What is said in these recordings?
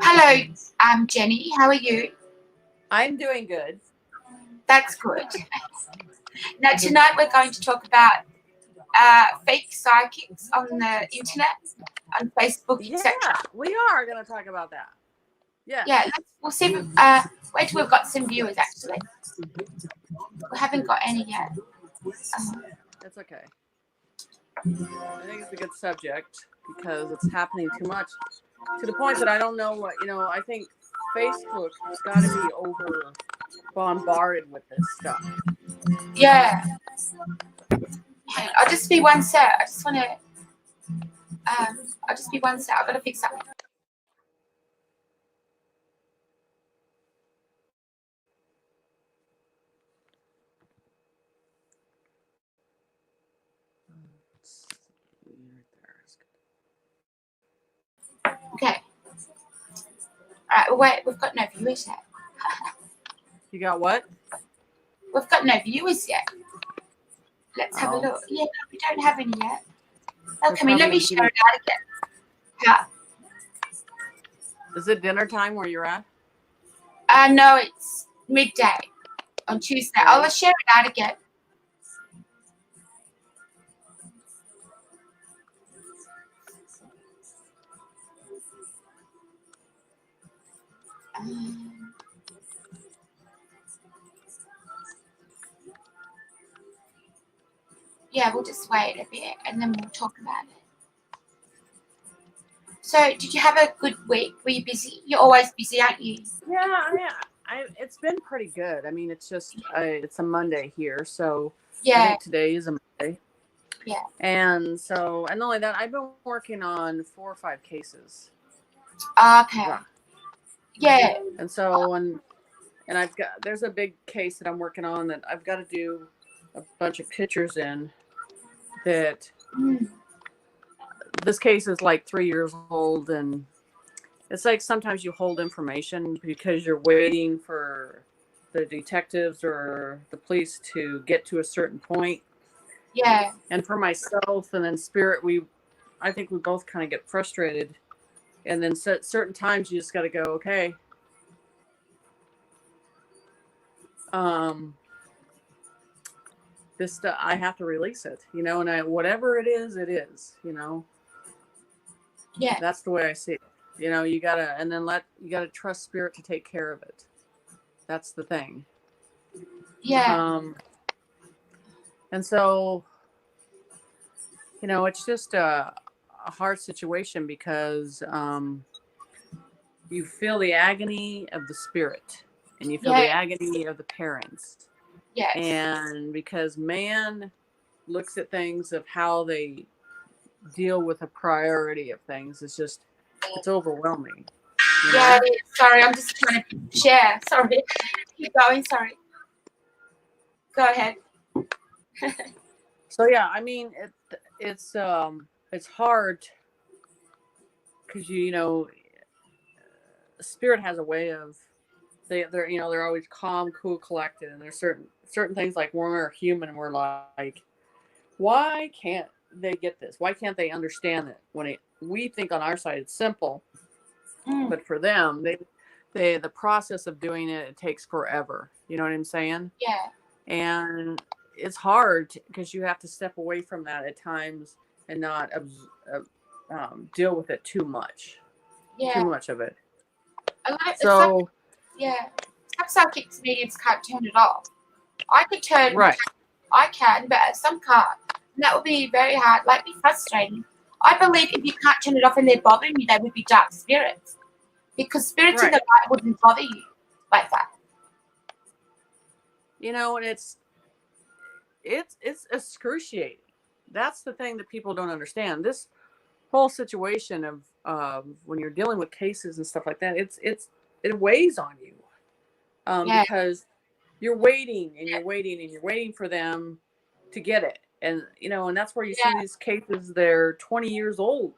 Hello, Jenny. How are you? I'm doing good. That's good. Now, tonight we're going to talk about fake psychics on the internet, on Facebook, etc. Yeah, we are going to talk about that. Yeah, we'll see. Wait till we've got some viewers, actually. We haven't got any yet. That's okay. I think it's a good subject because it's happening too much to the point that I don't know what, I think Facebook's got to be over bombarded with this stuff. Yeah. I'll just be one sec. I just want to. I'll just be one sec. I've got to fix something. Okay. All right. Wait, we've got no viewers yet. You got what? We've got no viewers yet. Let's have a look. Yeah, we don't have any yet. Oh, come in. Let me share it out again. Yeah. Is it dinner time where you're at? No, it's midday on Tuesday. I'll share it out again. Yeah, we'll just wait a bit and then we'll talk about it. So, did you have a good week? Were you busy? You're always busy, aren't you? Yeah, it's been pretty good. I mean, it's just it's a Monday here, so yeah. I think today is a Monday. Yeah. And so, and not only that, I've been working on 4 or 5 cases. Okay. Yeah. And so, and there's a big case that I'm working on that I've got to do a bunch of pictures in that. This case is like 3 years old, and it's like sometimes you hold information because you're waiting for the detectives or the police to get to a certain point. Yeah. And for myself and then Spirit, I think we both kind of get frustrated. And then certain times you just got to go, okay. This stuff, I have to release it, and whatever it is, Yeah. That's the way I see it. You gotta trust Spirit to take care of it. That's the thing. Yeah. And so, it's just a hard situation because you feel the agony of the Spirit and you feel the agony of the parents. Yes. And because man looks at things of how they deal with a priority of things, it's overwhelming. Yeah, sorry, I'm just trying to share. Sorry. Keep going, sorry. Go ahead. So yeah, I mean it's hard because Spirit has a way of they're always calm, cool, collected, and there's certain things like when we're human, we're like, why can't they get this? Why can't they understand it? We think on our side it's simple, but for them, the process of doing it takes forever. You know what I'm saying? Yeah. And it's hard because you have to step away from that at times and not deal with it too much. Yeah. Too much of it. So. Yeah. Some psychics mediums can't turn it off. I could turn. Right. I can, but some can't. And that would be very hard, be frustrating. I believe if you can't turn it off and they're bothering you, they would be dark spirits. Because spirits in the light wouldn't bother you like that. And it's excruciating. That's the thing that people don't understand. This whole situation of when you're dealing with cases and stuff like that, it weighs on you. Because you're waiting and you're waiting and you're waiting for them to get it. And, and that's where you see these cases, they're 20 years old.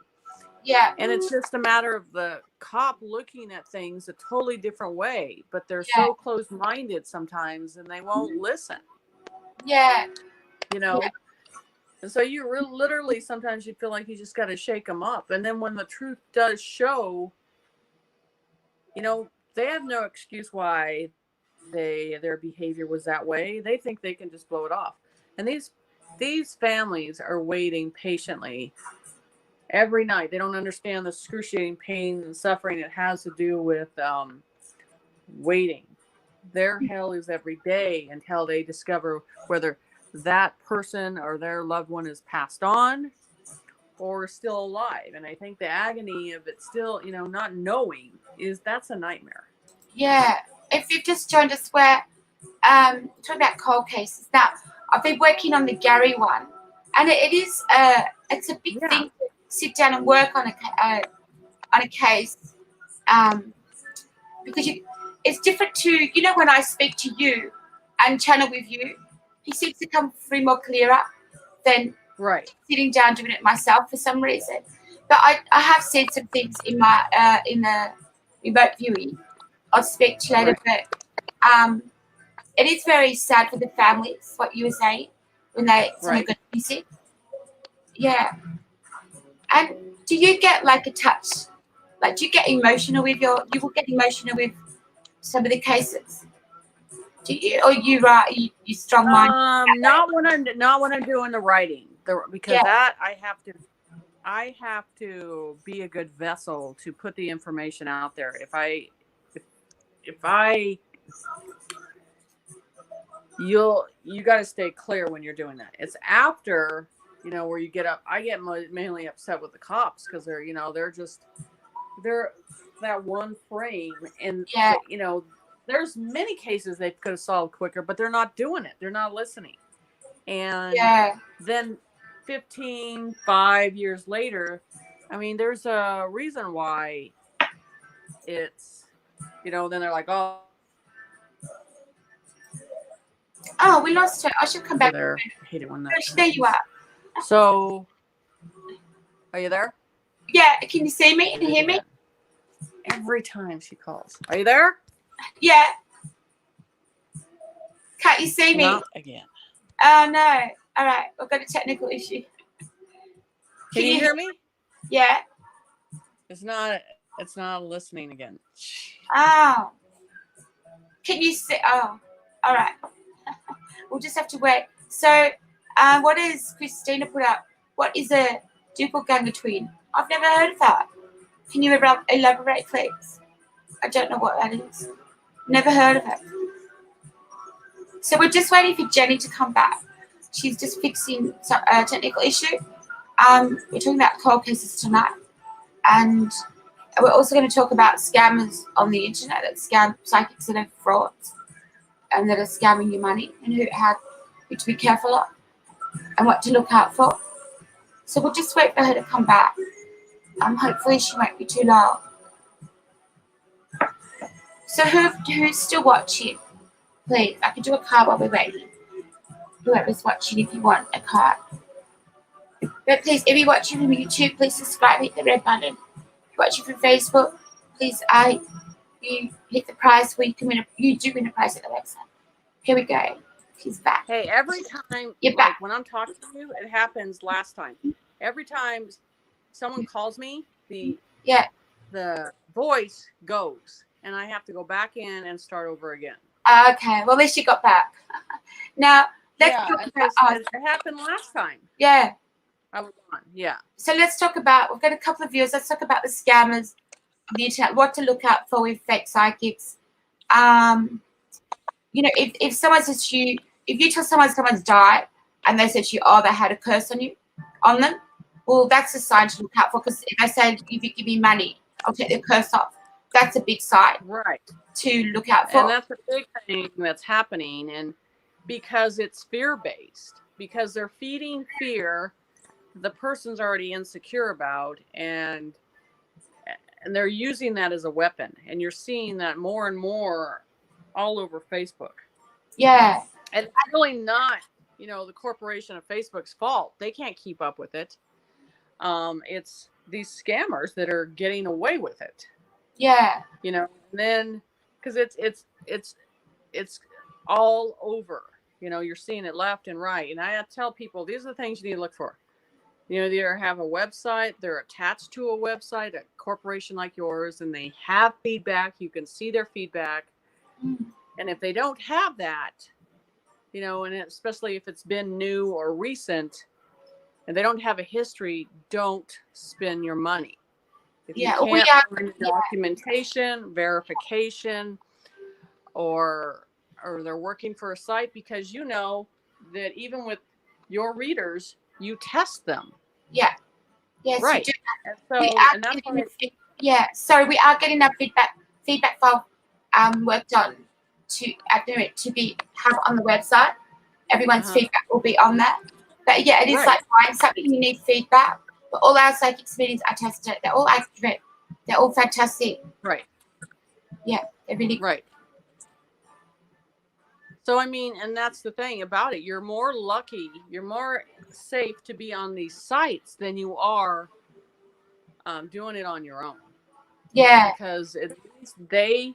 Yeah. And it's just a matter of the cop looking at things a totally different way, but they're so close-minded sometimes and they won't listen. Yeah. And so you literally sometimes you feel like you just got to shake them up. And then when the truth does show, they have no excuse why their behavior was that way. They think they can just blow it off. And these families are waiting patiently every night. They don't understand the excruciating pain and suffering it has to do with waiting. Their hell is every day until they discover whether that person or their loved one is passed on or still alive. And I think the agony of it still, not knowing that's a nightmare. Yeah. If you've just joined us, we're talking about cold cases. Now, I've been working on the Gary one, and it's a big thing to sit down and work on a case, because it's different to when I speak to you and channel with you. He seems to come through more clearer than sitting down doing it myself for some reason. But I have said some things in my in the remote viewing. I'll speak to you later, but it is very sad for the families, what you were saying, when someone got missing. Yeah. And do you get like a touch? Like, do you get emotional with you will get emotional with some of the cases? Do you, or you strong mind? Not when I'm doing the writing, because that I have to be a good vessel to put the information out there. You got to stay clear when you're doing that. It's after, where you get up. I get mainly upset with the cops because they're that one frame, and there's many cases they could have solved quicker, but they're not doing it. They're not listening. And then 5 years later, I mean, there's a reason why it's, then they're like, oh, we lost her. I should come back. There. I hate it when that. There you are. So, are you there? Yeah. Can you see me and hear me? Every time she calls. Are you there? Yeah. Can't you see me? Not again. Oh, no. All right. We've got a technical issue. Can you hear me? Yeah. It's not listening again. Oh. Can you see? Oh, all right. We'll just have to wait. So, what is Christina put up? What is a doppelganger twin? I've never heard of that. Can you elaborate, please? I don't know what that is. Never heard of it. So we're just waiting for Jenny to come back. She's just fixing some technical issue. We're talking about cold cases tonight, and we're also going to talk about scammers on the internet that scam psychics that are frauds and that are scamming your money, and how to be careful of and what to look out for. So we'll just wait for her to come back. Hopefully she won't be too long. So who's still watching? Please, I can do a card while we're waiting. Whoever's watching, if you want a card. But please, if you're watching from YouTube, please subscribe, hit the red button. If you're watching from Facebook, please you hit the prize where you do win a prize at the website. Here we go. She's back. Hey, every time you're back. When I'm talking to you, it happens last time. Every time someone calls me, the voice goes, and I have to go back in and start over again. Okay, well, at least you got back. Now, let's talk about it happened last time. Yeah. I was on, yeah. So let's talk about, we've got a couple of viewers. Let's talk about the scammers, the internet, what to look out for with fake psychics. If someone says to you, if you tell someone's died and they said to you, they had a curse on them, well, that's a sign to look out for, because if they say, if you give me money, I'll take the curse off. That's a big sign to look out for. And that's a big thing that's happening, and because it's fear-based, because they're feeding fear the person's already insecure about, and they're using that as a weapon. And you're seeing that more and more all over Facebook. Yeah. And it's really not, the corporation of Facebook's fault. They can't keep up with it. It's these scammers that are getting away with it. Yeah. And then because it's all over. You know, you're seeing it left and right. And I tell people, these are the things you need to look for. You know, they either have a website, they're attached to a website, a corporation like yours, and they have feedback. You can see their feedback. And if they don't have that, you know, and especially if it's been new or recent, and they don't have a history, don't spend your money. If you can't find documentation, verification, or they're working for a site, because you know that even with your readers, you test them. Yeah. Yes, right. you do. And so, and that's why so we are getting our feedback file worked on to have on the website. Everyone's feedback will be on that. But yeah, it is like finding something you need feedback. But all our psychics meetings are tested. They're all accurate. They're all fantastic. Right. Yeah, they're really right. So, I mean, and that's the thing about it. You're more lucky, you're more safe to be on these sites than you are doing it on your own. Yeah. Because at least they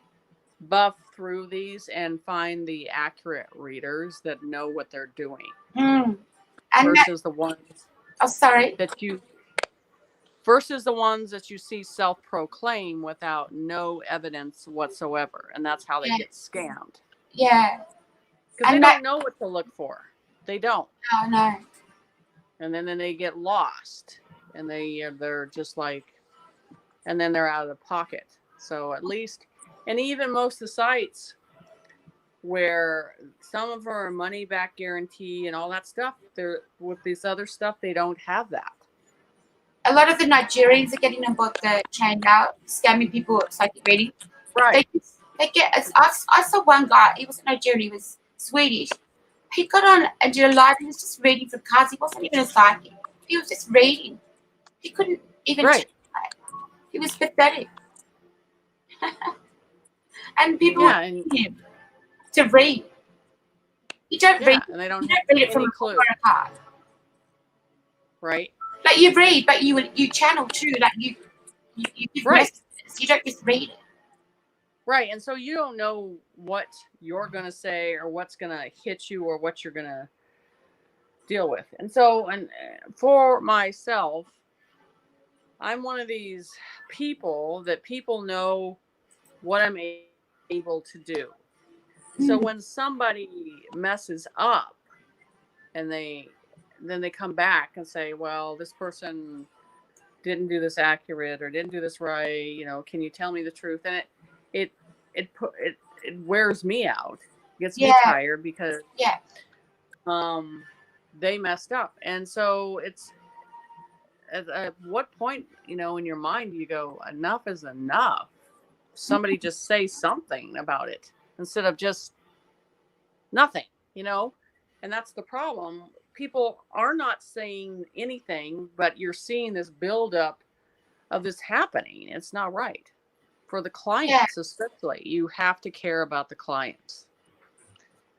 buff through these and find the accurate readers that know what they're doing. And versus the ones versus the ones that you see self-proclaim without no evidence whatsoever. And that's how they get scammed. Yeah. Because they don't know what to look for. They don't. Oh, no. And then they get lost. And they're just like, and then they're out of the pocket. So at least, and even most of the sites where some of them are money back guarantee and all that stuff, they're with this other stuff, they don't have that. A lot of the Nigerians are getting on board the chain now, scamming people with psychic reading. Right. They get. I saw one guy. He wasn't Nigerian. He was Swedish. He got on and did a live. He was just reading from cards. He wasn't even a psychic. He was just reading. He couldn't even. He was pathetic. And people were him to read. You don't read. And they don't read it from a card. Right. Like you read, but you channel too. Like you give messages. You don't just read it. Right. And so you don't know what you're going to say or what's going to hit you or what you're going to deal with. And so, and for myself, I'm one of these people that people know what I'm able to do. So when somebody messes up and then they come back and say, well, this person didn't do this accurate or didn't do this right, you know, can you tell me the truth? And it wears me out, gets me tired because they messed up. And so it's at what point, you know, in your mind you go, enough is enough. Somebody just say something about it instead of just nothing, you know. And that's the problem. People are not saying anything, but you're seeing this buildup of this happening. It's not right. For the clients, especially, you have to care about the clients.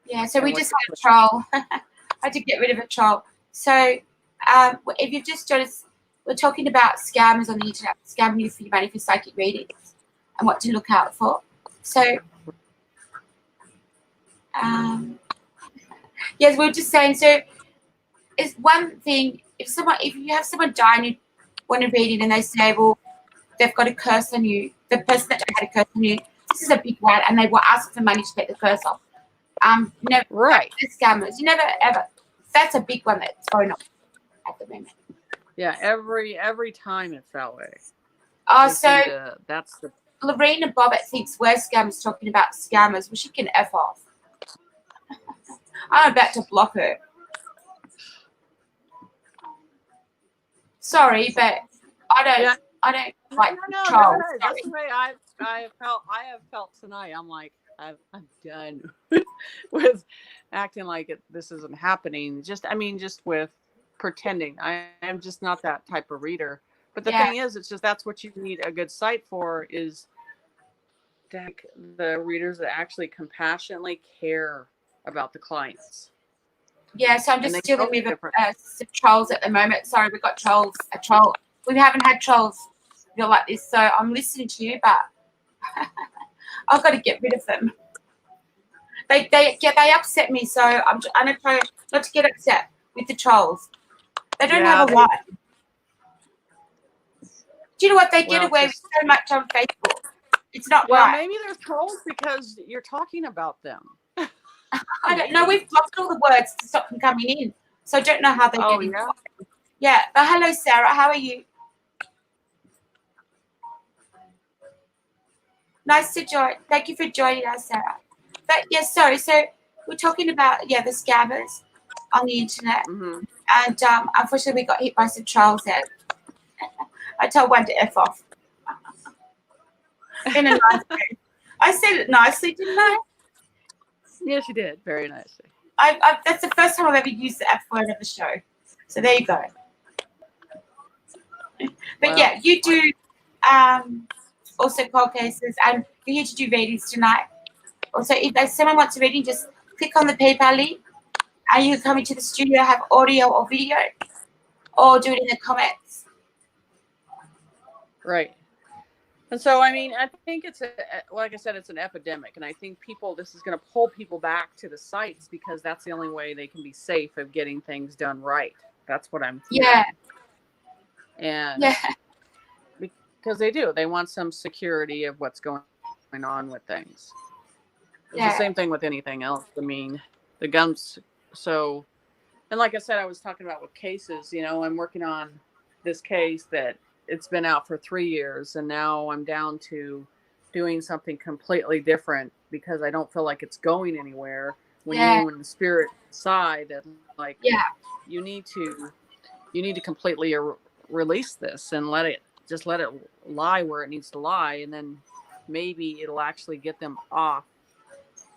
Yeah, so we just had a troll. I had to get rid of a troll. So if you've just joined us, we're talking about scammers on the internet, scamming you for your money for psychic readings and what to look out for. So, yes, we were just saying, so it's one thing, if you have someone die and you want to read it and they say, well, they've got a curse on you, the person that had a curse on you, this is a big one, and they will ask for money to get the curse off. Never, the scammers, you never ever. That's a big one that's going on at the moment. Yeah, every time it's that way. Oh, so that's the. Lorena Bobbitt thinks we're scammers talking about scammers. Well, she can F off. I'm about to block her. Sorry, but I don't like trolls. That's the way I have felt tonight. I'm like, I'm done with acting like this isn't happening. Just with pretending. I am just not that type of reader. But the thing is, it's just that's what you need a good site for, is the readers that actually compassionately care about the clients. Yeah, so I'm just dealing with some trolls at the moment. Sorry, we've got trolls. A troll. We haven't had trolls feel like this, so I'm listening to you, but I've got to get rid of them. They upset me. So I'm gonna try not to get upset with the trolls. They don't have a right. Do you know what they get away with so much on Facebook? It's not right. Well, maybe they're trolls because you're talking about them. I don't know. We've blocked all the words to stop them coming in, so I don't know how they get in. Yeah? Yeah. But hello, Sarah. How are you? Nice to join. Thank you for joining us, Sarah. But yes, sorry. So we're talking about the scammers on the internet, and unfortunately, we got hit by some trolls there. I told one to F off. In a nice way. I said it nicely, didn't I? Yes, you did. Very nicely. That's the first time I've ever used the F word on the show. So there you go. But yeah, you do also cold cases, and you're here to do readings tonight. Also, if someone wants a reading, just click on the PayPal link, and you can come into the studio, have audio or video, or do it in the comments. Right. And so, I mean, I think it's like I said, it's an epidemic, and I think this is going to pull people back to the sites because that's the only way they can be safe of getting things done right. That's what I'm hearing. Yeah. And because they want some security of what's going on with things. It's the same thing with anything else. I mean, the guns. So, and like I said, I was talking about with cases, I'm working on this case that it's been out for 3 years, and now I'm down to doing something completely different because I don't feel like it's going anywhere. When you in the spirit side that you need to completely release this and let it lie where it needs to lie, and then maybe it'll actually get them off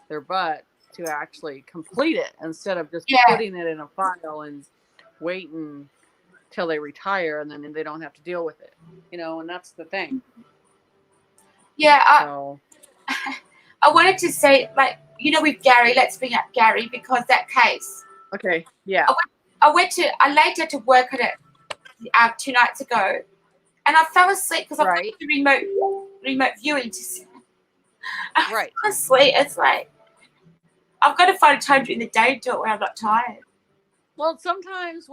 their butt to actually complete it instead of just putting it in a file and waiting till they retire and then they don't have to deal with it, and that's the thing. I wanted to say, with Gary, let's bring up Gary because that case. Okay. Yeah. I laid down to work on it 2 nights ago, and I fell asleep because I put the remote viewing to sleep. I fell asleep. It's like I've got to find a time during the day to do it when I'm not tired. Well, sometimes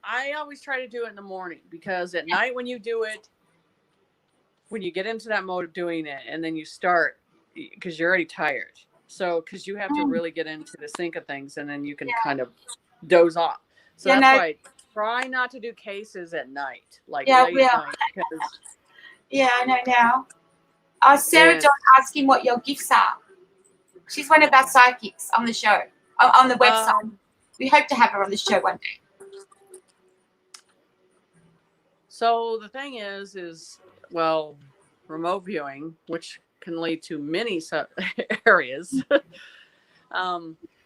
I always try to do it in the morning because at night when you do it, when you get into that mode of doing it and then you start, because you're already tired. So, because you have to really get into the sync of things and then you can kind of doze off. So that's why I try not to do cases at night, late night. I know now. Sarah Dawn asking what your gifts are. She's one of our psychics on the show, on the website. We hope to have her on the show one day. So the thing is remote viewing, which can lead to many areas.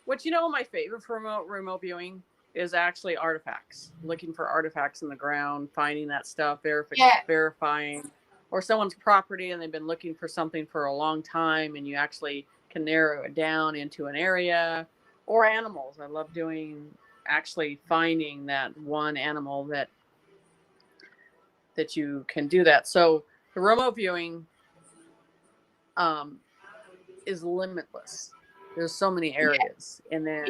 Which, my favorite for remote viewing is actually artifacts. Looking for artifacts in the ground, finding that stuff, verifying, or someone's property and they've been looking for something for a long time and you actually can narrow it down into an area, or animals. I love finding that one animal that you can do that. So the remote viewing is limitless. There's so many areas. And then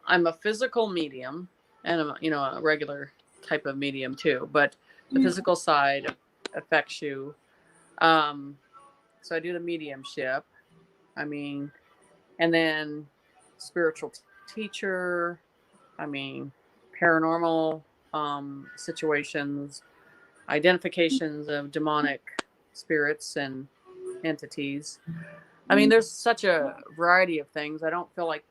I'm a physical medium and I'm, a regular type of medium too, but the physical side affects you. So I do the mediumship. And then spiritual teacher, paranormal situations, identifications of demonic spirits and entities. There's such a variety of things. I don't feel like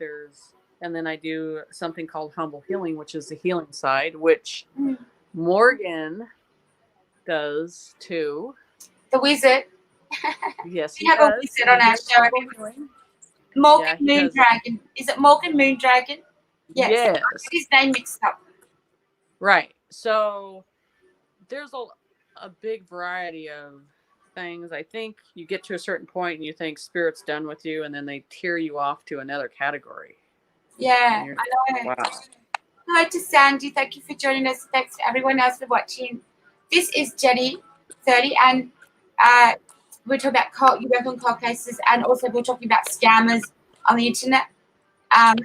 and then I do something called humble healing, which is the healing side, which Morgan does too. The wizard. Yes, we have a wizard on our show. Morgan Moondragon. Is it Morgan Moondragon? Yes. I get his name mixed up. Right. So there's a big variety of things. I think you get to a certain point and you think spirit's done with you, and then they tear you off to another category. Yeah, I know. Wow. Hello to Sandy. Thank you for joining us. Thanks to everyone else for watching. This is Jenny 30, and we're talking about cold, you work on cold cases, and also we're talking about scammers on the internet,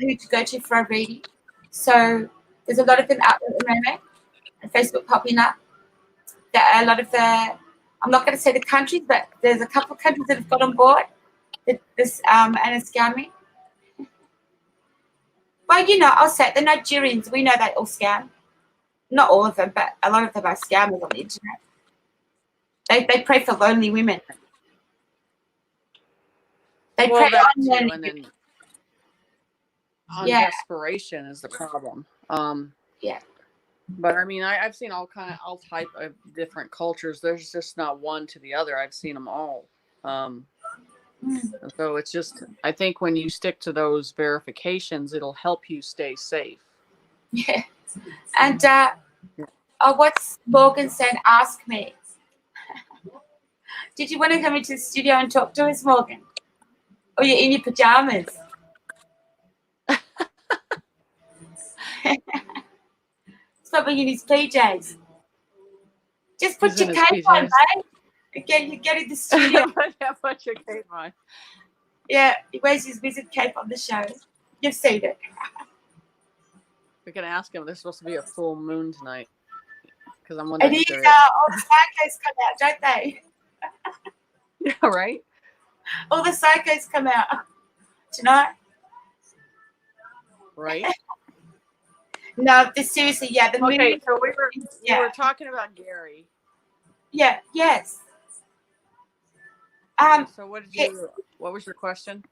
who to go to for a reading. So there's a lot of them out there at the moment, and Facebook popping up. There are a lot of the, I'm not going to say the countries, but there's a couple of countries that have got on board this and it's scamming. Well, you know, I'll say it, the Nigerians, we know they all scam. Not all of them, but a lot of them are scammers on the internet. They prey for lonely women. They Well, prey that on too, lonely and women. then on Yeah, desperation is the problem. yeah. But I mean, I've seen all type of different cultures. There's just not one to the other. I've seen them all. So it's just, I think when you stick to those verifications, it'll help you stay safe. Yeah. And what's Morgan saying? Ask me. Did you want to come into the studio and talk to us, Morgan? Or you're in your pajamas? It's probably in his PJs. Just put He's your in his cape on, PJs. mate. Again, you get in the studio. Put your cape on. Yeah, he wears his wizard cape on the show. You've seen it. We can ask him. There's supposed to be a full moon tonight. Because I'm And wondering he's, if there is. all the psychos come out, don't they? Yeah, right? All the psychos come out tonight. Right? No, this seriously, yeah. The Okay, moon. so we Yeah. were talking about Gary. Yeah, yes. So what was your question?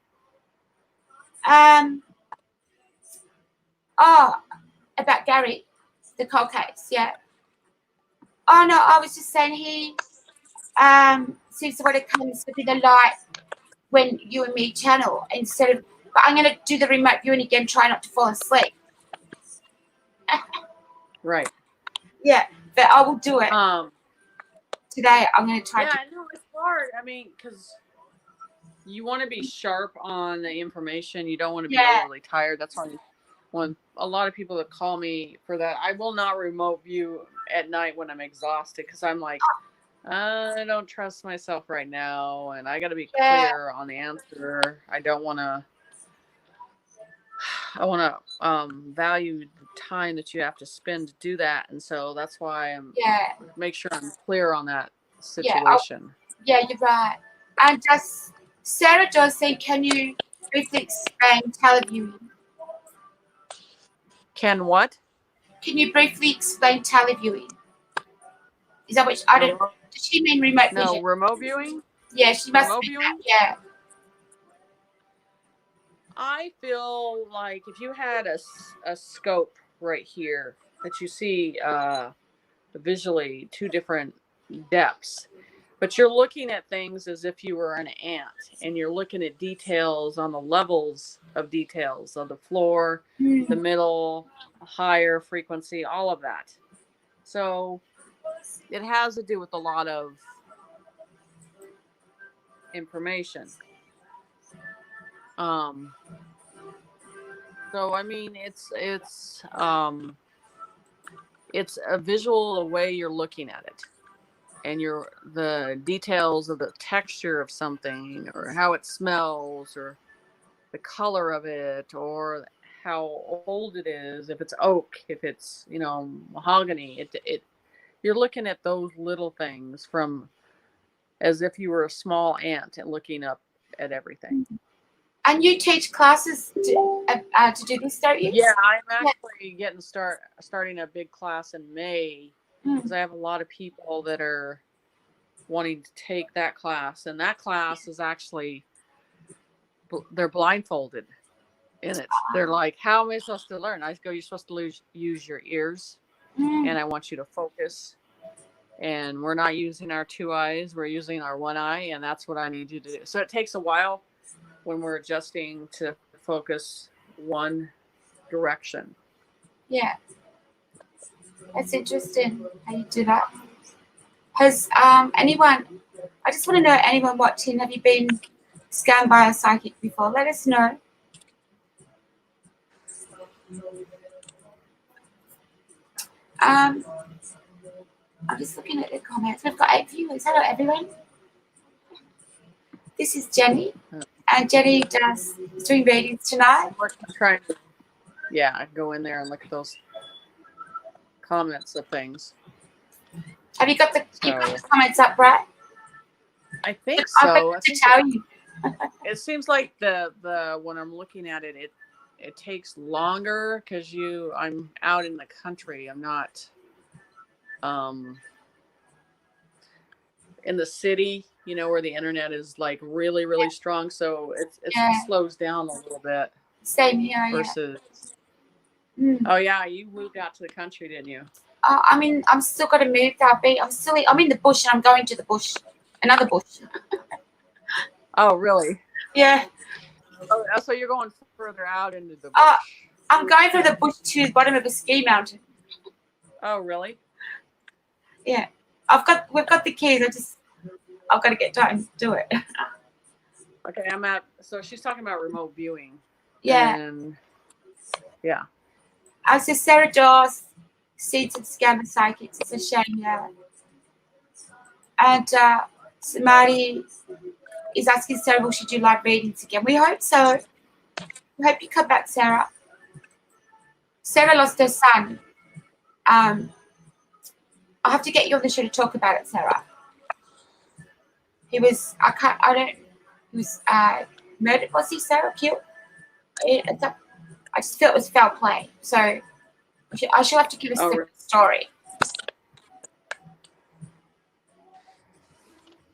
About Gary, the cold case, yeah. Oh no, I was just saying he seems to want to come within the light when you and me channel instead of, but I'm gonna do the remote viewing again, try not to fall asleep. Right. Yeah, but I will do it. Today I'm gonna try I know it's hard. I mean, because you want to be sharp on the information. You don't want to be overly tired. That's why when a lot of people that call me for that, I will not remote view at night when I'm exhausted because I'm like, I don't trust myself right now, and I got to be clear on the answer. I want to value the time that you have to spend to do that, and so that's why I'm make sure I'm clear on that situation. Yeah, you're right. And just Sarah just saying, can you briefly explain televiewing? Can what? Can you briefly explain televiewing? Is that what I don't? Does she mean remote vision? No, remote viewing. Yeah, she must remote be viewing. That, yeah. I feel like if you had a scope right here that you see visually two different depths, but you're looking at things as if you were an ant and you're looking at details on the levels of details of the floor, the middle, higher frequency, all of that. So it has to do with a lot of information. So I mean, it's a visual the way you're looking at it, and the details of the texture of something, or how it smells, or the color of it, or how old it is. If it's oak, if it's mahogany, you're looking at those little things from as if you were a small ant and looking up at everything. And you teach classes to do this, don't you? Yeah, I'm actually starting a big class in May because I have a lot of people that are wanting to take that class, and that class is actually they're blindfolded in it. They're like, "How am I supposed to learn?" I go, "You're supposed to use your ears, and I want you to focus. And we're not using our two eyes; we're using our one eye, and that's what I need you to do." So it takes a while when we're adjusting to focus one direction. Yeah, that's interesting how you do that. Has anyone? I just want to know, anyone watching, have you been scammed by a psychic before? Let us know. I'm just looking at the comments. We've got 8 viewers. Hello, everyone. This is Jenny, and Jenny is doing readings tonight. I'm trying to, go in there and look at those comments of things. Have you got the comments up, right? I think so. I forgot to tell you. It seems like the when I'm looking at it, it takes longer because I'm out in the country. I'm not in the city, where the internet is like really, really strong. So it slows down a little bit. Same here. Versus. Yeah. Oh yeah, you moved out to the country, didn't you? I'm still got to move that bit. I'm in the bush, and I'm going to the bush, another bush. Oh really? Yeah. Oh, so you're going further out into the bush. I'm going from the bush to the bottom of a ski mountain. Oh really? Yeah. We've got the keys. I've got to get time to do it. Okay, so she's talking about remote viewing. Yeah. And, yeah. So Sarah Dawes, Seeds of Scam Psychics. It's a shame, yeah. And Samari is asking Sarah, will she do live readings again? We hope so. We hope you come back, Sarah. Sarah lost her son. I'll have to get you on the show to talk about it, Sarah. He was, he was murdered, was he, Sarah? Killed? I just feel it was foul play. So I shall have to give us the story.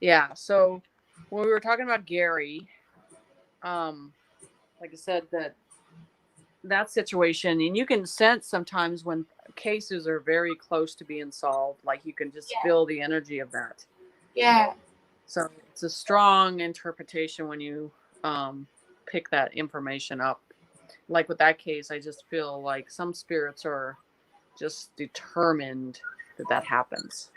Yeah, so when we were talking about Gary, like I said, that situation, and you can sense sometimes when cases are very close to being solved, like you can just feel the energy of that. Yeah. So it's a strong interpretation when you pick that information up. Like with that case, I just feel like some spirits are just determined that happens.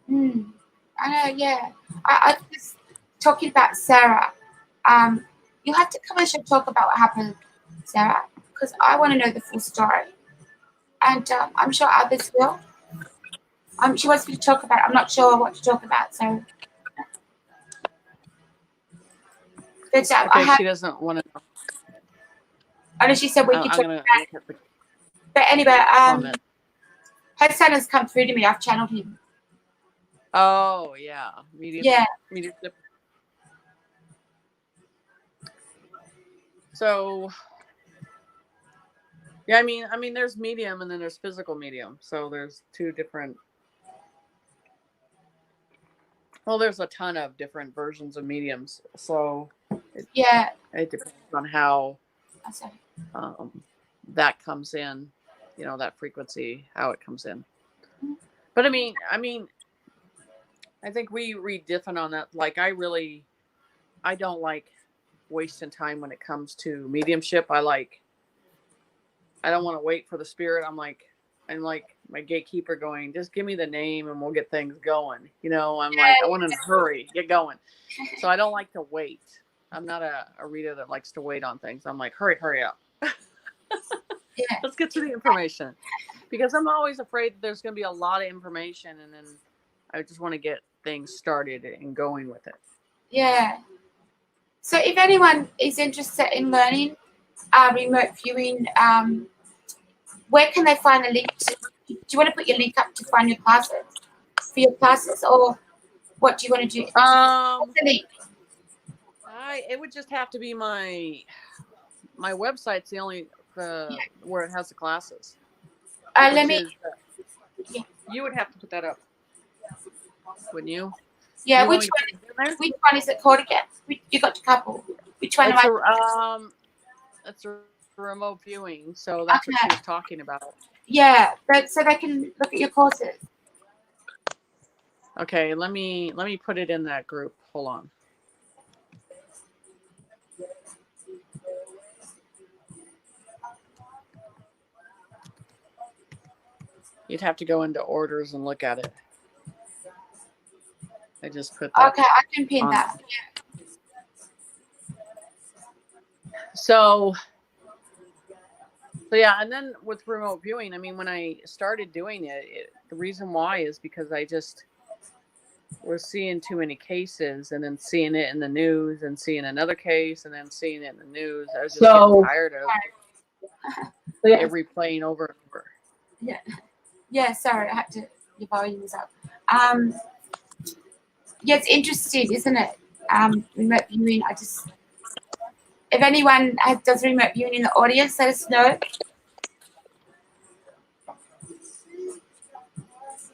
I know, yeah. I was talking about Sarah. You'll have to come and talk about what happened, Sarah, because I want to know the full story. And I'm sure others will. She wants me to talk about it. I'm not sure what to talk about, so. But, she doesn't want to. I know she said we could talk about it. But anyway, her son has come through to me. I've channeled him. Oh, yeah. Mediumship. So, yeah, I mean, there's medium and then there's physical medium. So there's two different. Well, there's a ton of different versions of mediums. So it depends on how that comes in, that frequency, how it comes in. But I mean, I think we read different on that. Like I don't like wasting time when it comes to mediumship. I don't want to wait for the spirit. I'm like my gatekeeper going, just give me the name and we'll get things going. I'm like, I want to hurry, get going. So I don't like to wait. I'm not a reader that likes to wait on things. I'm like, hurry up. Let's get to the information. Because I'm always afraid that there's going to be a lot of information and then I just want to get things started and going with it. Yeah. So if anyone is interested in learning remote viewing, where can they find the link? Do you want to put your link up to find your classes, or what do you want to do? What's the link? It would just have to be my website's the only where it has the classes. You would have to put that up, wouldn't you? Yeah. Which one is it called again? You got a couple. Which one? That's a remote viewing, so that's what she was talking about. Yeah, so they can look at your courses. Okay, let me put it in that group. Hold on. You'd have to go into orders and look at it. I just put that. Okay, I can pin that. Yeah. So yeah, and then with remote viewing, when I started doing it, the reason why is because we're seeing too many cases and then seeing it in the news and seeing another case and then seeing it in the news. I was just getting tired of it replaying over and over. Yeah. Yeah, sorry, I had to, your volume was up. Yeah, it's interesting, isn't it? Remote viewing. If anyone does remote viewing in the audience, let us know.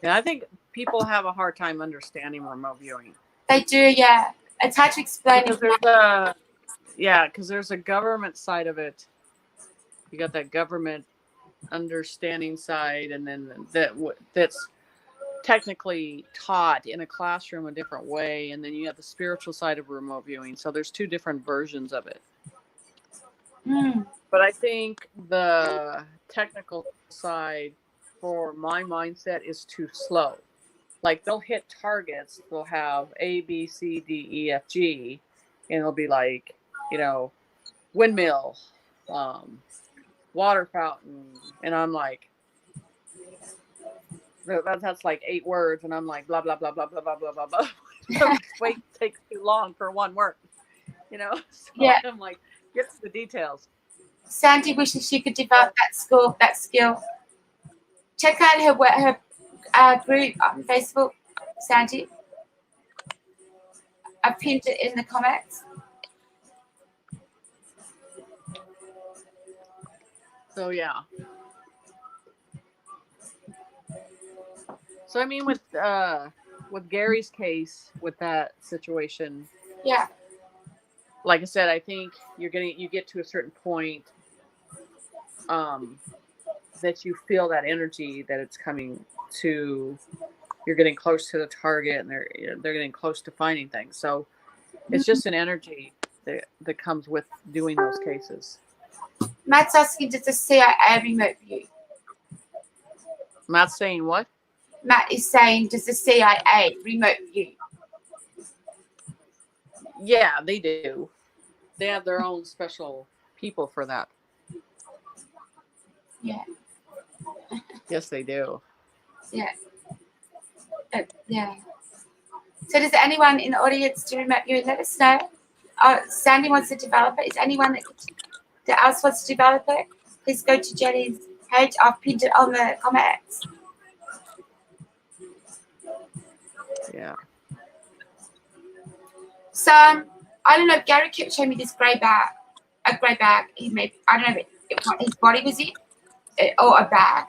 Yeah, I think people have a hard time understanding remote viewing. They do, yeah. It's hard to explain. Because there's a government side of it. You got that government understanding side, and then that's technically taught in a classroom a different way, and then you have the spiritual side of remote viewing. So there's two different versions of it. But I think the technical side for my mindset is too slow. Like they'll hit targets, they'll have A, B, C, D, E, F, G, and it'll be like, windmill, water fountain, and I'm like, that's like 8 words, and I'm like, blah blah blah blah blah blah blah blah blah. Wait, takes too long for one word, So yeah. I'm like, get to the details. Sandy wishes she could develop that skill. Check out her group on Facebook, Sandy. I pinned it in the comments. So yeah. So I mean, with Gary's case, with that situation, yeah. Like I said, I think you get to a certain point, that you feel that energy that it's coming to. You're getting close to the target, and they're getting close to finding things. So it's just an energy that comes with doing those cases. Matt's asking, does the CIA remote view? Matt's saying what? Matt is saying, does the CIA remote view? Yeah, they do. They have their own special people for that. Yeah. Yes, they do. Yeah. Yeah. So does anyone in the audience do remote viewing? Let us know. Sandy wants to develop it. Is anyone that else wants to develop it? Please go to Jenny's page. I've pinned it on the comments. Yeah. So I don't know. Gary kept showing me this grey bag. A grey bag. He made. I don't know what his body was in, or a bag.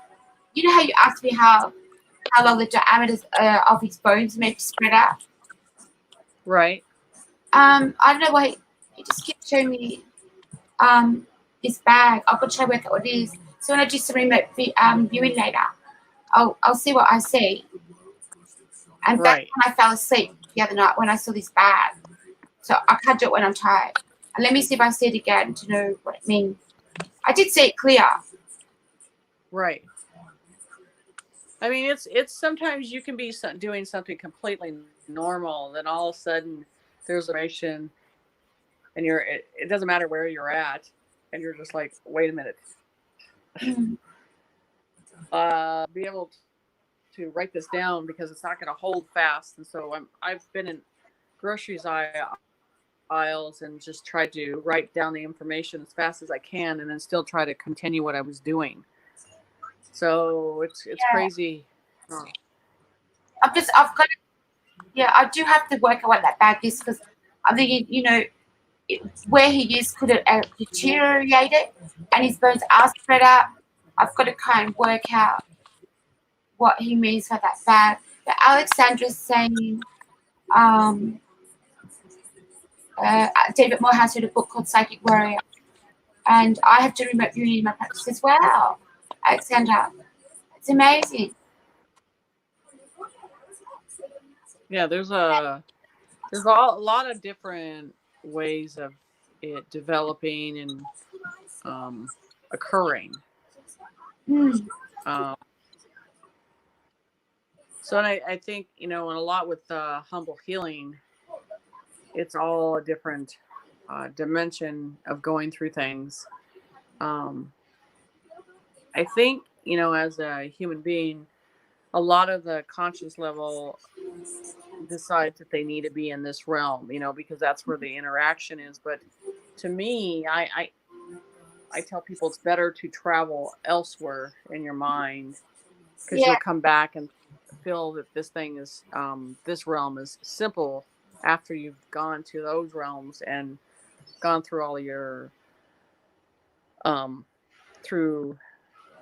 You know how you asked me how long the diameters of his bones made to spread out. Right. I don't know why he just kept showing me this bag. I'll go try to work out what it is. So when I do some remote viewing later, I'll see what I see. And that's when I fell asleep the other night when I saw this bag. So I can't do it when I'm tired. And let me see if I see it again to know what it means. I did see it clear. Right. I mean, it's sometimes you can be doing something completely normal, then all of a sudden there's a vibration, and it doesn't matter where you're at, and you're just like, wait a minute. Be able to write this down because it's not going to hold fast, and so I've been in groceries aisles and just tried to write down the information as fast as I can, and then still try to continue what I was doing. So it's crazy. I've got to, I do have to work out what that bag is because I'm thinking, where he is could have deteriorated and his bones are spread out. I've got to kind of work out what he means by that bag. But Alexandra's saying, David Morehouse wrote a book called Psychic Warrior, and I have to remote viewing in my practice as well. Alexandra, it's amazing. Yeah, there's a lot of different ways of it developing and occurring. So I think, and a lot with humble healing, it's all a different dimension of going through things. I think, as a human being, a lot of the conscious level decides that they need to be in this realm, because that's where the interaction is. But to me, I tell people it's better to travel elsewhere in your mind, because Yeah, you'll come back and feel that this realm is simple after you've gone to those realms and gone through all your through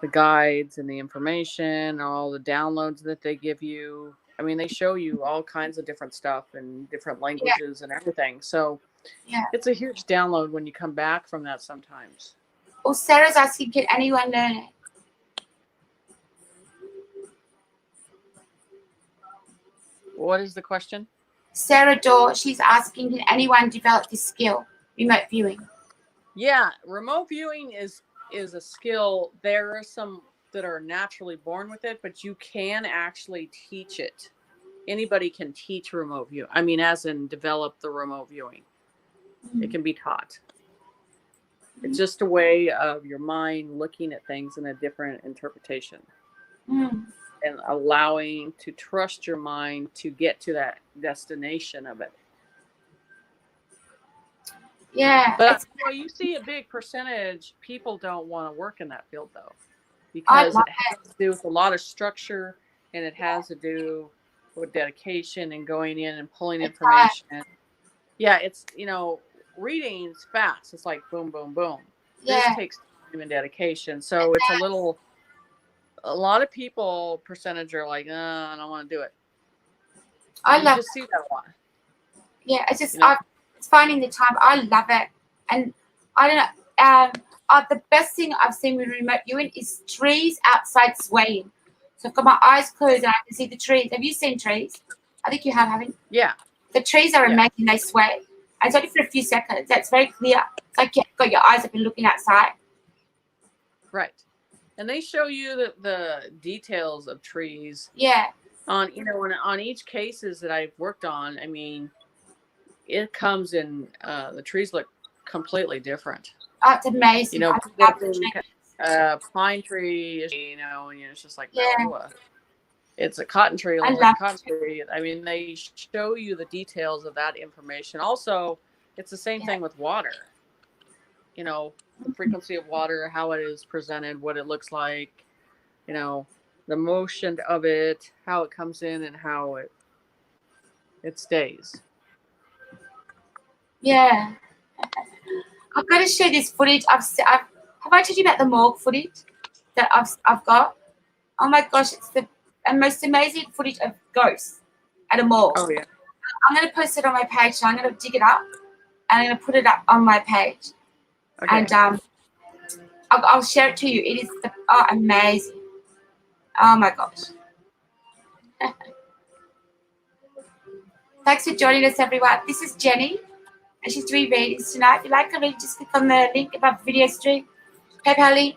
the guides and the information, all the downloads that they give you. I mean, they show you all kinds of different stuff and different yeah, languages and everything. So yeah. it's a huge download when you come back from that sometimes. Well, Sarah's asking, can anyone learn it? What is the question? Sarah Dorr, she's asking, can anyone develop this skill, remote viewing? Yeah, remote viewing is a skill. There are some that are naturally born with it, but you can actually teach it. Anybody can teach remote view. I mean, as in develop the remote viewing. It can be taught. It's just a way of your mind looking at things in a different interpretation and allowing to trust your mind to get to that destination of it. Yeah. But you see a big percentage, people don't want to work in that field though, I because love it has to do with a lot of structure, and it has to do with dedication and going in and pulling information. Yeah, it's, reading's fast. It's like boom, boom, boom. This Yeah, takes time and dedication. So it's a lot of people percentage are like, I don't want to do it. I You love just see that a lot. Yeah, it's just You know? it's finding the time. I love it, and I don't know. The best thing I've seen with remote viewing is trees outside swaying. So I've got my eyes closed and I can see the trees. Have you seen trees? I think you have, haven't you? Yeah. The trees are Yeah. amazing. They sway. And it's only for a few seconds. That's very clear. It's like you've got your eyes open looking outside. Right. And they show you the details of trees. Yeah. On each cases that I've worked on. I mean, it comes in, the trees look completely different. Oh, it's amazing. I love the trees. Pine tree, and it's just like, Yeah. no, it's a cotton tree, I like love a cotton tree. I mean, they show you the details of that information. Also, it's the same thing with water. The frequency of water, how it is presented, what it looks like, the motion of it, how it comes in, and how it stays. Yeah. I've got to show this footage. Have I told you about the morgue footage that I've got? Oh my gosh, it's the most amazing footage of ghosts at a morgue. Oh yeah. I'm going to post it on my page. So I'm going to dig it up and I'm going to put it up on my page. Okay. And I'll share it to you. It is amazing. Oh my gosh. Thanks for joining us, everyone. This is Jenny, and she's doing readings tonight. If you like a reading, just click on the link above the video stream. PayPal link.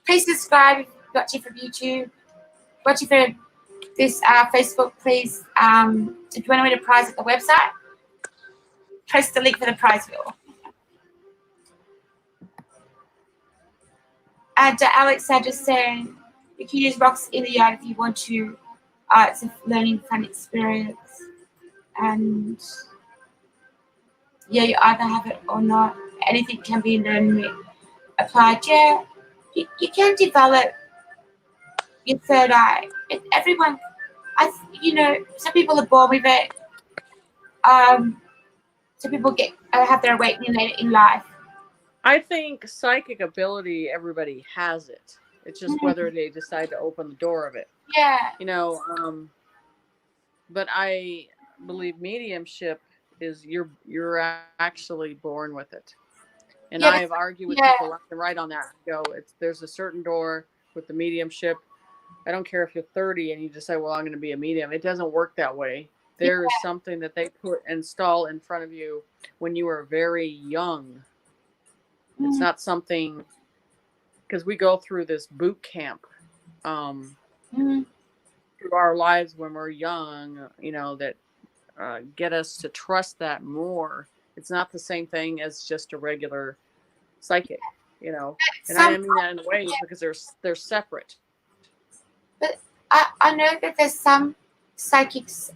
Please subscribe if you're watching from YouTube. Watching from this Facebook, please. If you want to win a prize at the website, press the link for the prize wheel. And Alexandra saying you can use rocks in the yard if you want to. It's a learning fun experience. And yeah, you either have it or not. Anything can be learned applied. Yeah, you can develop your third eye. Everyone, some people are born with it. Some people have their awakening later in life. I think psychic ability, everybody has it. It's just whether they decide to open the door of it. Yeah. But I believe mediumship is you're actually born with it. And I have argued with people left and right on that. There's a certain door with the mediumship. I don't care if you're 30 and you just say, well, I'm going to be a medium. It doesn't work that way. There is something that they install in front of you when you are very young. It's not something, because we go through this boot camp through our lives when we're young, that get us to trust that more. It's not the same thing as just a regular psychic, and I mean that in a way because they're separate. But I know that there's some psychics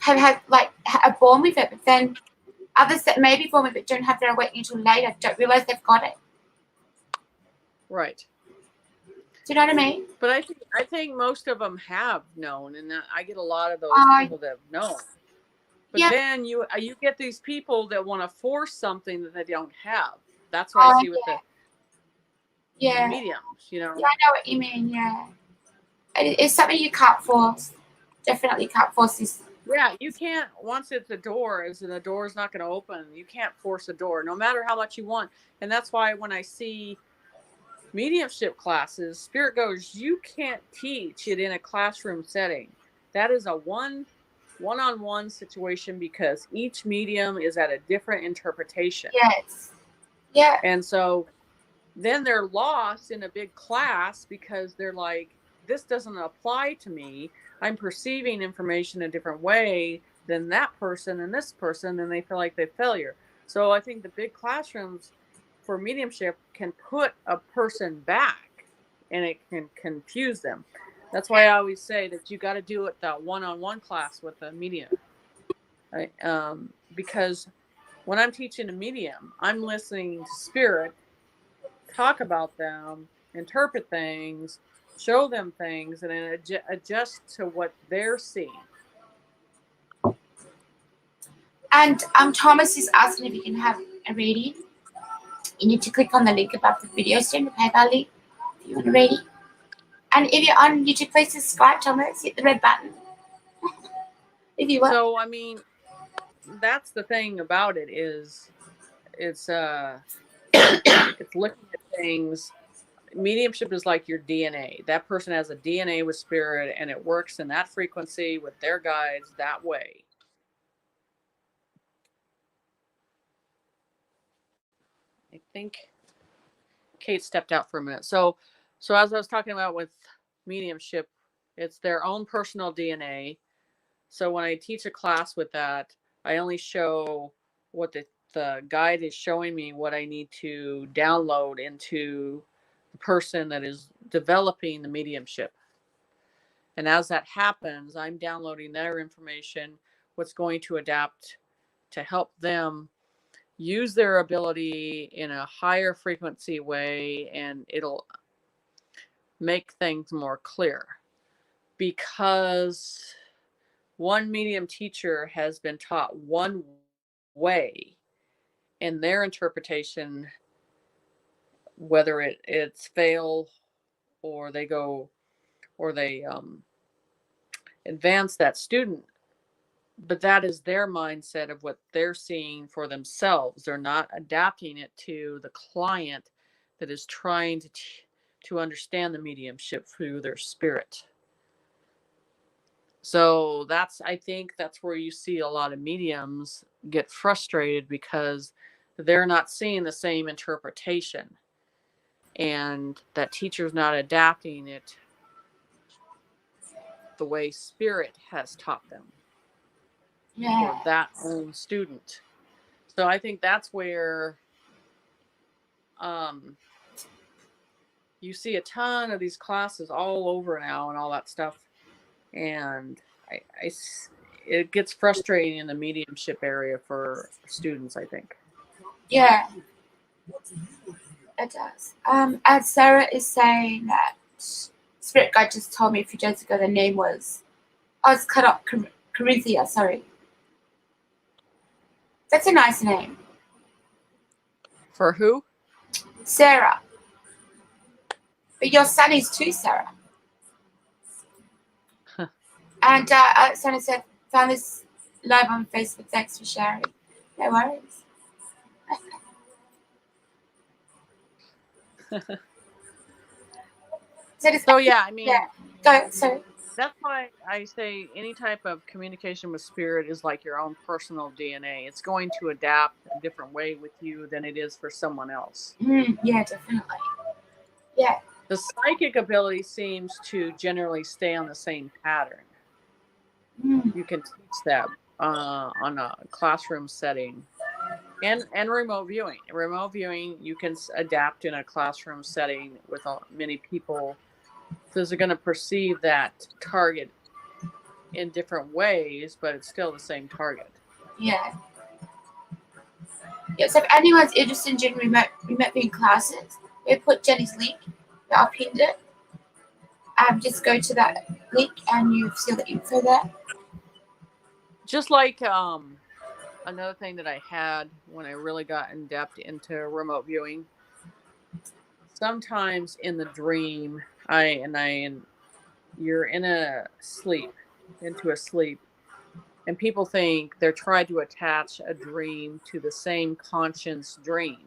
have had like are born with it, but then others that may be born with it don't have their awakening until later, don't realize they've got it. Right. Do you know what I mean? But I think most of them have known, and I get a lot of those people that have known. But then you get these people that want to force something that they don't have. That's what I see with the mediums, you know. Yeah, I know what you mean. Yeah, it's something you can't force. Definitely can't force this. Yeah, you can't. Once it's a door, and the door is not going to open. You can't force a door, no matter how much you want. And that's why when I see mediumship classes, Spirit goes, you can't teach it in a classroom setting. That is a one-on-one situation because each medium is at a different interpretation. Yes. Yeah. And so then they're lost in a big class because they're like, this doesn't apply to me. I'm perceiving information a different way than that person and this person, and they feel like they failure. So I think the big classrooms for mediumship can put a person back and it can confuse them. That's why I always say that you got to do it that one-on-one class with a medium. Right? Because when I'm teaching a medium, I'm listening to Spirit talk about them, interpret things, show them things, and then adjust to what they're seeing. And Thomas is asking if you can have a reading. You need to click on the link above the video stream, the PayPal link, if you want a reading. And if you're on YouTube, please subscribe, Thomas. Hit the red button. If you want. So, I mean, that's the thing about it is it's looking at things. Mediumship is like your DNA. That person has a DNA with Spirit, and it works in that frequency with their guides that way. I think Kate stepped out for a minute. So as I was talking about with mediumship, it's their own personal DNA. So when I teach a class with that, I only show what the guide is showing me, what I need to download into the person that is developing the mediumship. And as that happens, I'm downloading their information, what's going to adapt to help them use their ability in a higher frequency way, and it'll make things more clear. Because one medium teacher has been taught one way in their interpretation, whether it's fail or they advance that student, but that is their mindset of what they're seeing for themselves. They're not adapting it to the client that is trying to understand the mediumship through their spirit. So I think that's where you see a lot of mediums get frustrated because they're not seeing the same interpretation, and that teacher's not adapting it the way Spirit has taught them for that own student. So I think that's where you see a ton of these classes all over now and all that stuff. And it gets frustrating in the mediumship area for students, I think. Yeah, it does. And Sarah is saying that Spirit Guide just told me a few days ago the name was, it's cut up, Corinthia, sorry. That's a nice name. For who? Sarah. But your son is too, Sarah. And Alexander said, found this live on Facebook. Thanks for sharing. No worries. So yeah, I mean, go. Sorry. That's why I say any type of communication with Spirit is like your own personal DNA. It's going to adapt a different way with you than it is for someone else. Yeah, definitely. Yeah. The psychic ability seems to generally stay on the same pattern. You can teach that on a classroom setting and remote viewing. Remote viewing, you can adapt in a classroom setting with many people, because they're going to perceive that target in different ways, but it's still the same target. Yeah. Yeah, so if anyone's interested in doing remote viewing classes, we put Jenny's link. I'll pinned it. Just go to that link and you see the info there. Just like another thing that I had when I really got in depth into remote viewing. Sometimes in the dream, you're into a sleep, and people think they're trying to attach a dream to the same conscious dream.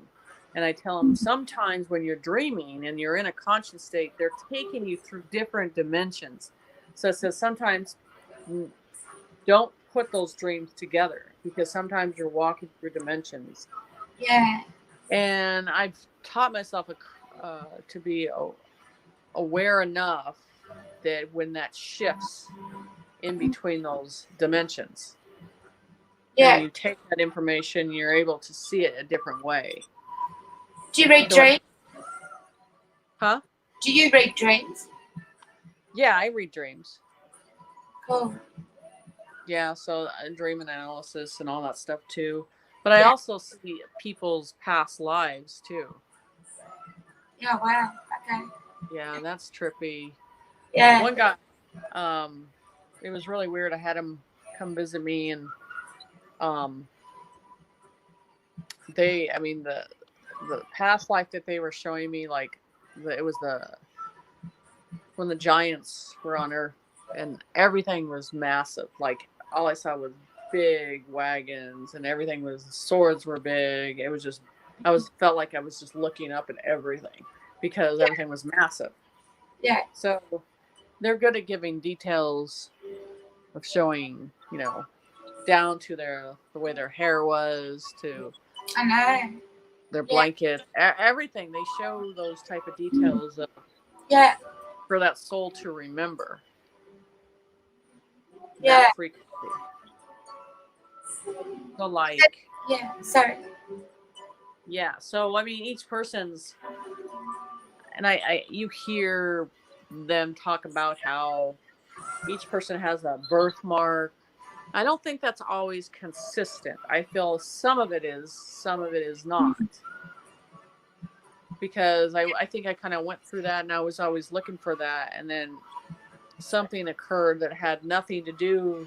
And I tell them sometimes when you're dreaming and you're in a conscious state, they're taking you through different dimensions. So sometimes don't put those dreams together, because sometimes you're walking through dimensions. Yeah. And I've taught myself to be aware enough that when that shifts in between those dimensions, Yeah. and you take that information, you're able to see it a different way. Do you read dreams? Huh? Do you read dreams? Yeah, I read dreams. Cool. Yeah, so dream analysis and all that stuff too. But I also see people's past lives too. Yeah, wow. Okay. Yeah, that's trippy. Yeah. One guy, it was really weird. I had him come visit me, and the past life that they were showing me, like it was when the giants were on Earth, and everything was massive. Like all I saw was big wagons, and swords were big. It was just felt like I was just looking up at everything, because everything was massive. Yeah. So they're good at giving details of showing, down to the way their hair was, to I know. their blanket, everything. They show those type of details for that soul to remember that frequency. So like, sorry. Yeah, so I mean, each person's, and you hear them talk about how each person has a birthmark. I don't think that's always consistent. I feel some of it is not. Because I think I kind of went through that, and I was always looking for that, and then something occurred that had nothing to do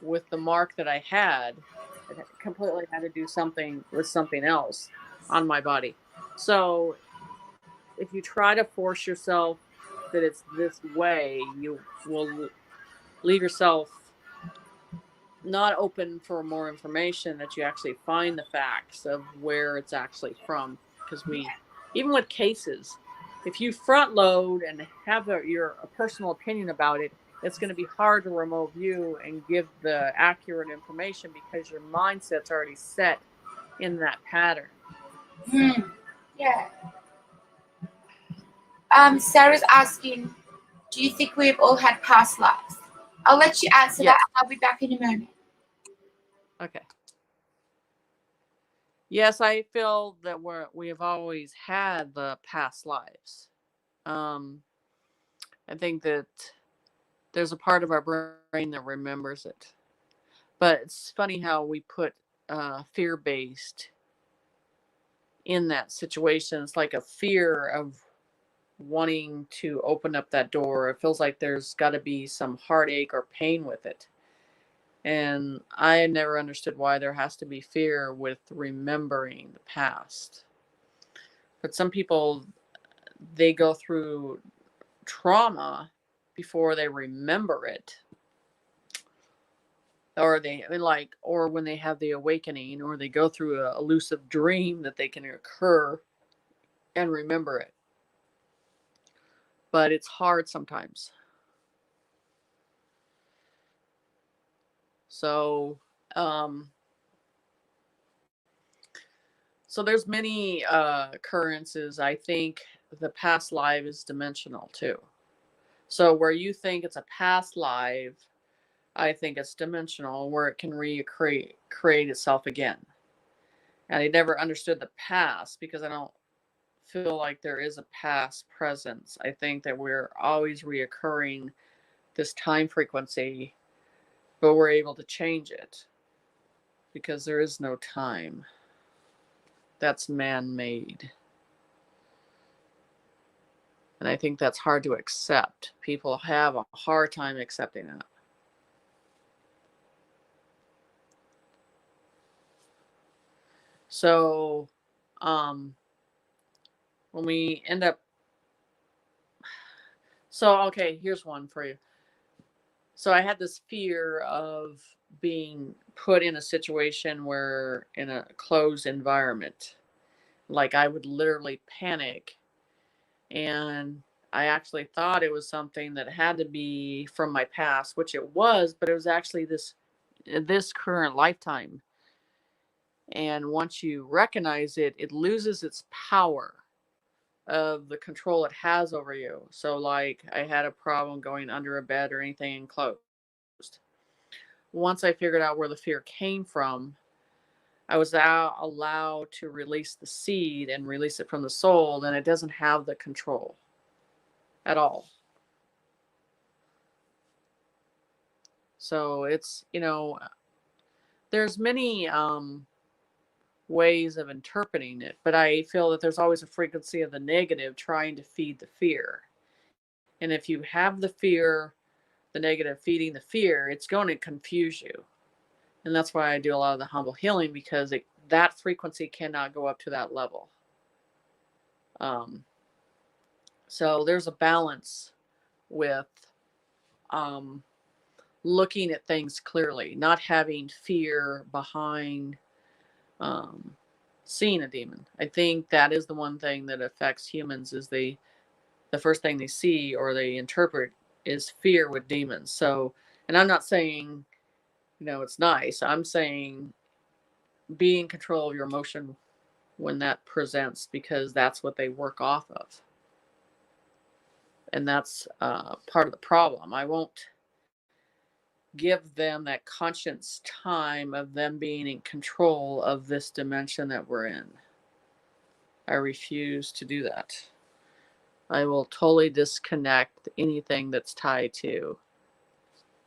with the mark that I had. It completely had to do something with something else on my body. So if you try to force yourself that it's this way, you will leave yourself not open for more information, that you actually find the facts of where it's actually from. Because even with cases, if you front load and have your personal opinion about it, it's going to be hard to remote view and give the accurate information, because your mindset's already set in that pattern. Yeah. Sarah's asking, do you think we've all had past lives? I'll let you answer that. I'll be back in a moment. Okay. Yes, I feel that we have always had the past lives. I think that there's a part of our brain that remembers it. But it's funny how we put fear-based in that situation. It's like a fear of wanting to open up that door. It feels like there's got to be some heartache or pain with it. And I never understood why there has to be fear with remembering the past. But some people, they go through trauma before they remember it. Or or when they have the awakening, or they go through a lucid dream, that they can occur and remember it. But it's hard sometimes. So, so there's many occurrences. I think the past life is dimensional too. So where you think it's a past life, I think it's dimensional, where it can create itself again. And I never understood the past, because I don't feel like there is a past presence. I think that we're always reoccurring this time frequency, but we're able to change it because there is no time. That's man-made. And I think that's hard to accept. People have a hard time accepting that. So, when we end up, so, okay, here's one for you. So I had this fear of being put in a situation where in a closed environment, like I would literally panic. And I actually thought it was something that had to be from my past, which it was, but it was actually this current lifetime. And once you recognize it, it loses its power of the control it has over you. So like I had a problem going under a bed or anything enclosed. Once I figured out where the fear came from, I was now allowed to release the seed and release it from the soul, and it doesn't have the control at all. So it's, there's many ways of interpreting it, but I feel that there's always a frequency of the negative trying to feed the fear. And if you have the fear, the negative feeding the fear, it's going to confuse you. And that's why I do a lot of the humble healing, because that frequency cannot go up to that level. So there's a balance with looking at things clearly, not having fear behind seeing a demon. I think that is the one thing that affects humans is the first thing they see or they interpret is fear with demons. So, and I'm not saying, it's nice. I'm saying be in control of your emotion when that presents, because that's what they work off of. And that's part of the problem. I won't give them that conscious time of them being in control of this dimension that we're in. I refuse to do that. I will totally disconnect anything that's tied to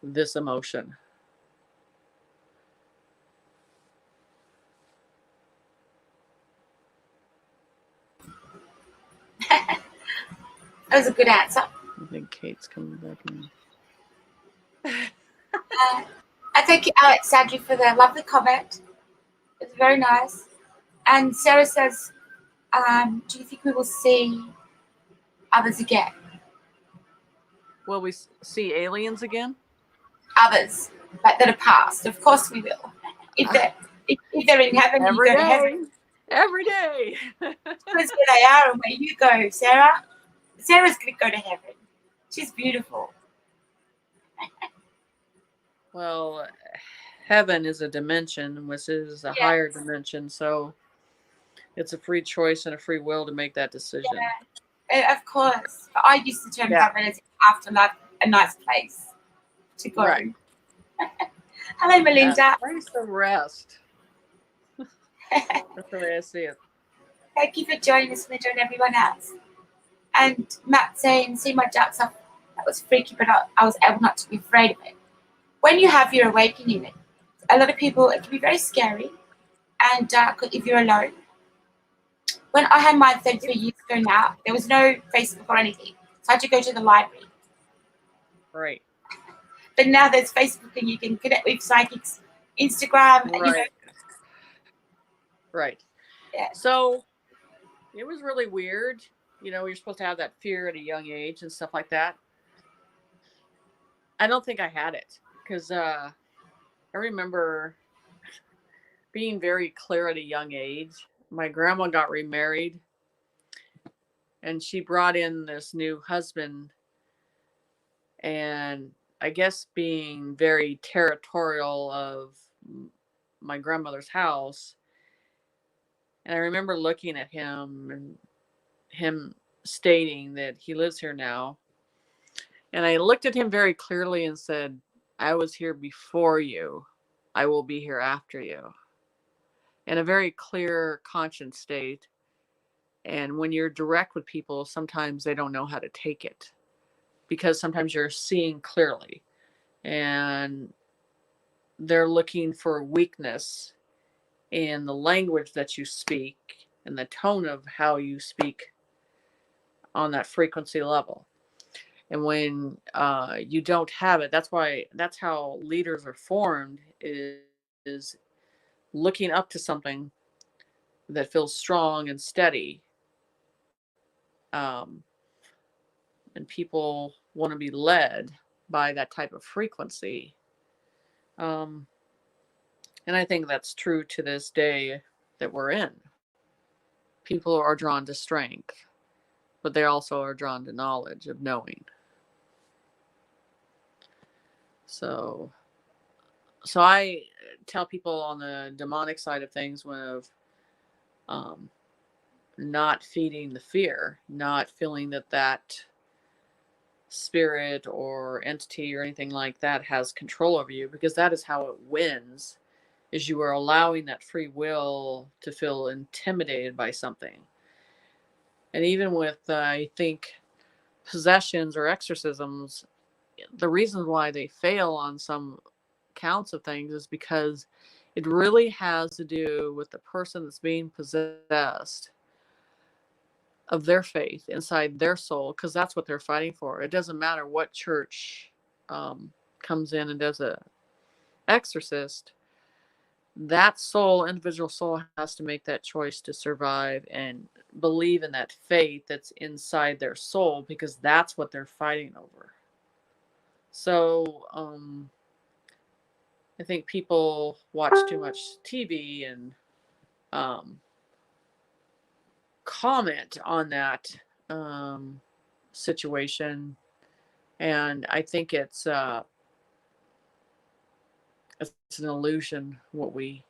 this emotion. That was a good answer. I think Kate's coming back in. I thank you, Alexandra, for the lovely comment. It's very nice. And Sarah says, do you think we will see others again? Will we see aliens again? Others, like that are past. Of course we will. If they're in heaven, you go to heaven. Every day. That's where they are and where you go, Sarah. Sarah's going to go to heaven. She's beautiful. Well, heaven is a dimension, which is a higher dimension. So it's a free choice and a free will to make that decision. Yeah, of course. But I used the term heaven as afterlife, a nice place to go. Right. Hello, Melinda. Place of rest. That's the way I see it. Thank you for joining us, Melinda, and everyone else. And Matt saying, see my ducks up. That was freaky, but I was able not to be afraid of it. When you have your awakening, a lot of people, it can be very scary and dark if you're alone. When I had mine 33 years ago now, there was no Facebook or anything. So I had to go to the library. Right. But now there's Facebook and you can connect with psychics, Instagram. Right. Right. Yeah. So it was really weird. You're supposed to have that fear at a young age and stuff like that. I don't think I had it because I remember being very clear at a young age. My grandma got remarried and she brought in this new husband, and I guess being very territorial of my grandmother's house. And I remember looking at him and him stating that he lives here now. And I looked at him very clearly and said, I was here before you. I will be here after you. In a very clear conscience state. And when you're direct with people, sometimes they don't know how to take it. because sometimes you're seeing clearly, and they're looking for weakness in the language that you speak and the tone of how you speak on that frequency level. And when you don't have it, that's how leaders are formed, is looking up to something that feels strong and steady. Um, and people want to be led by that type of frequency. Um, and I think that's true to this day that we're in. People are drawn to strength, but they also are drawn to knowledge of knowing. So I tell people on the demonic side of things, um, not feeding the fear, not feeling that spirit or entity or anything like that has control over you, because that is how it wins, is you are allowing that free will to feel intimidated by something. And even with, I think, possessions or exorcisms, the reasons why they fail on some counts of things is because it really has to do with the person that's being possessed, of their faith inside their soul, because that's what they're fighting for. It doesn't matter what church comes in and does a exorcist. That soul, individual soul, has to make that choice to survive and believe in that faith that's inside their soul, because that's what they're fighting over. So I think people watch too much TV and comment on that situation, and I think it's an illusion what we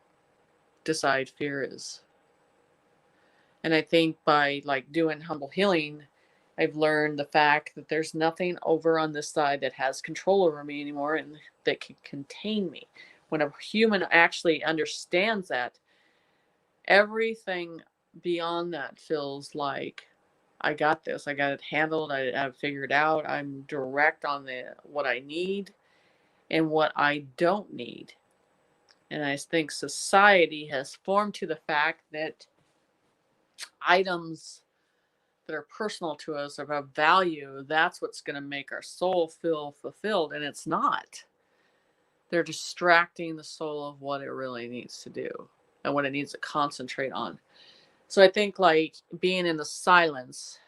decide fear is. And I think by like doing humble healing, I've learned the fact that there's nothing over on this side that has control over me anymore and that can contain me. When a human actually understands that, everything beyond that feels like, I got this. I got it handled. I've figured out. I'm direct on what I need and what I don't need. And I think society has formed to the fact that items that are personal to us, of value, that's what's going to make our soul feel fulfilled. And it's not. They're distracting the soul of what it really needs to do and what it needs to concentrate on. So I think like being in the silence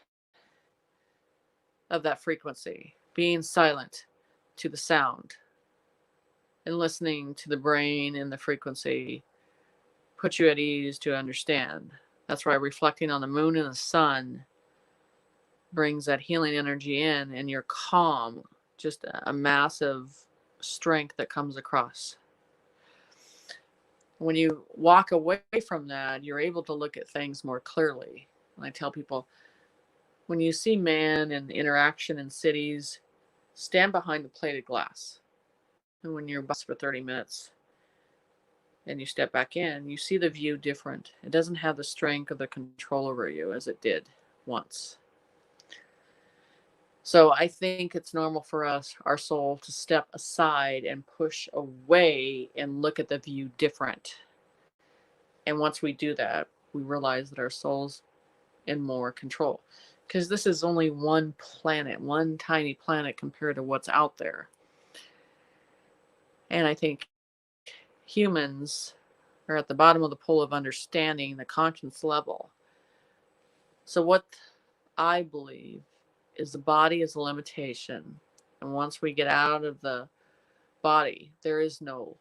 of that frequency, being silent to the sound and listening to the brain and the frequency, put you at ease to understand. That's why reflecting on the moon and the sun brings that healing energy in, and you're calm, just a massive strength that comes across. When you walk away from that, you're able to look at things more clearly. And I tell people, when you see man and interaction in cities, stand behind the plated glass. And when you're bus for 30 minutes and you step back in, you see the view different. It doesn't have the strength or the control over you as it did once. So I think it's normal for us, our soul, to step aside and push away and look at the view different. And once we do that, we realize that our soul's in more control. Because this is only one planet, one tiny planet compared to what's out there. And I think humans are at the bottom of the pool of understanding the conscience level. So what I believe is the body is a limitation. And once we get out of the body, there is no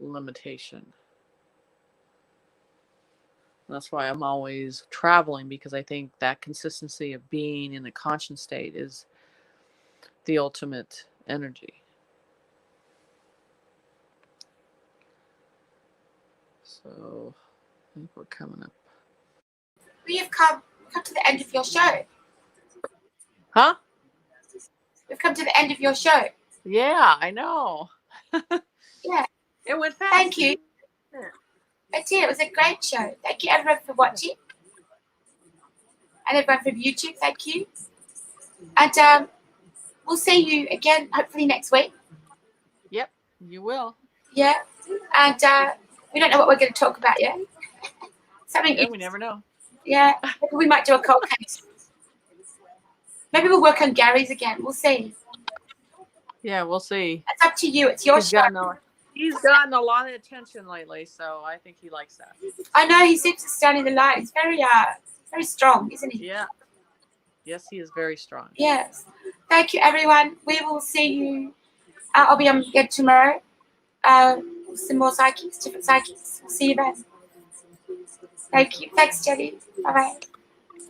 limitation. And that's why I'm always traveling, because I think that consistency of being in the conscious state is the ultimate energy. So I think we're coming up. We have come to the end of your show. Huh? We've come to the end of your show. Yeah, I know. Yeah. It went fast. Thank you. It did. It was a great show. Thank you, everyone, for watching. And everyone from YouTube, thank you. And we'll see you again hopefully next week. Yep, you will. Yeah, and we don't know what we're going to talk about yet. Something. Yeah, we never know. Yeah, maybe we might do a cold case. Maybe we'll work on Gary's again. We'll see. Yeah, we'll see. It's up to you. It's your show. He's gotten a lot of attention lately, so I think he likes that. I know he seems to stand in the light. He's very strong, isn't he? Yeah. Yes, he is very strong. Yes. Thank you, everyone. We will see you. I'll be on again tomorrow. Some more psychics, different psychics. We'll see you then. Thank you. Thanks, Jenny. Bye-bye.